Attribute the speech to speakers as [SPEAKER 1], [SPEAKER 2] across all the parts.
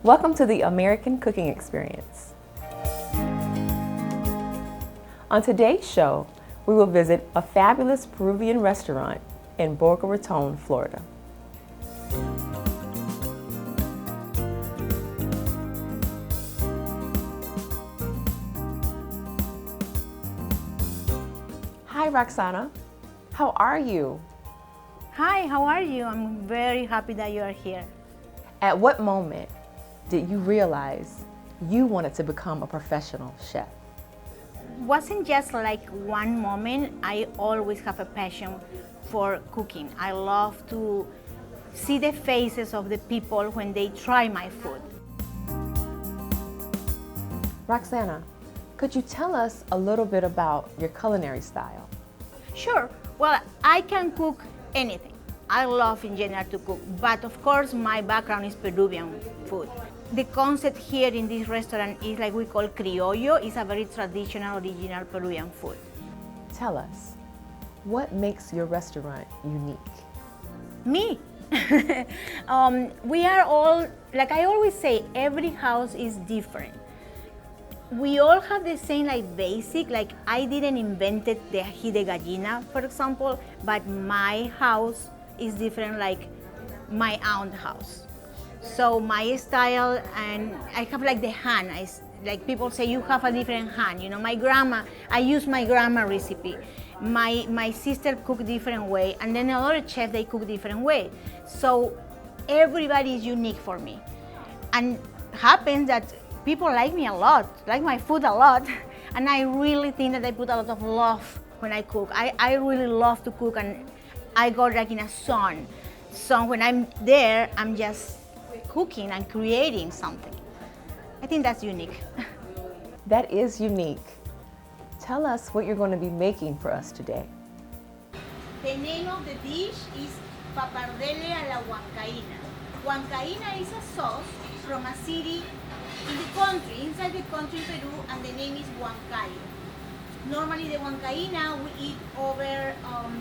[SPEAKER 1] Welcome to the American Cooking Experience. On today's show, we will visit a fabulous Peruvian restaurant in Boca Raton, Florida. Hi, Roxana. How are you?
[SPEAKER 2] Hi, how are you? I'm very happy that you are here.
[SPEAKER 1] At what moment did you realize you wanted to become a professional chef?
[SPEAKER 2] Wasn't just like one moment. I always have a passion for cooking. I love to see the faces of the people when they try my food.
[SPEAKER 1] Roxana, could you tell us a little bit about your culinary style?
[SPEAKER 2] Sure. Well, I can cook anything. I love in general to cook, but of course my background is Peruvian food. The concept here in this restaurant is like we call criollo. It's a very traditional, original Peruvian food.
[SPEAKER 1] Tell us, what makes your restaurant unique?
[SPEAKER 2] Me. We are all, like I always say, every house is different. We all have the same like basic, like I didn't invent the ají de gallina, for example, but my house is different like my aunt house. So my style, and I have like the hand, like people say you have a different hand, you know, my grandma, I use my grandma recipe. My sister cook different way, and then another chef, they cook different way. So everybody is unique for me. And happens that people like me a lot, like my food a lot, and I really think that I put a lot of love when I cook. I really love to cook, and I go like in a zone. So when I'm there, I'm just cooking and creating something. I think that's unique.
[SPEAKER 1] That is unique. Tell us what you're going to be making for us today.
[SPEAKER 2] The name of the dish is pappardelle a la huancaína. Huancaína is a sauce from a city in the country, inside the country Peru, and the name is huancayo. Normally the huancaína we eat over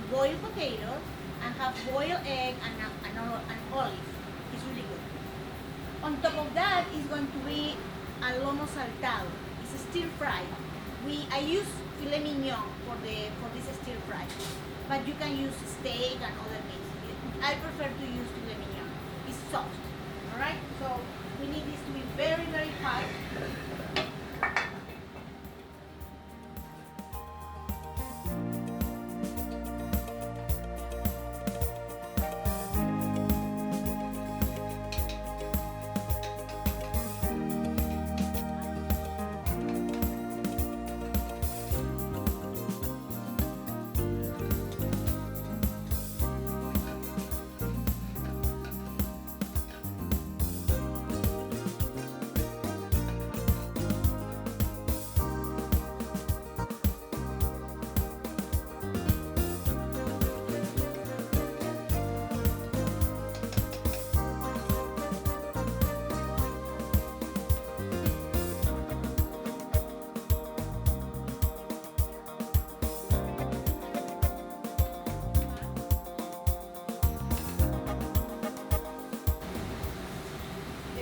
[SPEAKER 2] boiled potato and have boiled egg and olive. It's really good. On top of that is going to be a lomo saltado. It's a stir fry. I use filet mignon for this stir fry, but you can use steak and other meats. I prefer to use filet mignon. It's soft. All right. So we need this to be very, very hot.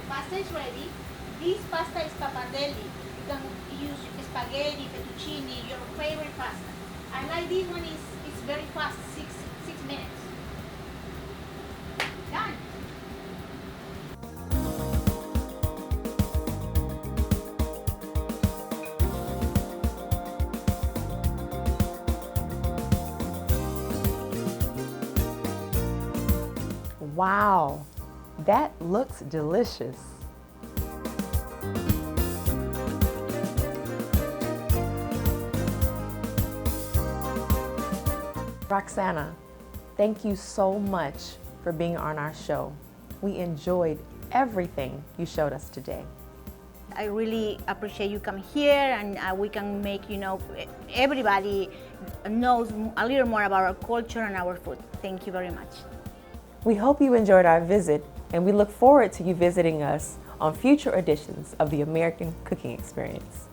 [SPEAKER 2] Pasta is ready. This pasta is pappardelle. You can use spaghetti, fettuccine, your favorite pasta. I like this one. It's very fast, six minutes. Done.
[SPEAKER 1] Wow, that looks delicious. Roxana, thank you so much for being on our show. We enjoyed everything you showed us today.
[SPEAKER 2] I really appreciate you come here, and we can make, everybody knows a little more about our culture and our food. Thank you very much.
[SPEAKER 1] We hope you enjoyed our visit, and we look forward to you visiting us on future editions of the American Cooking Experience.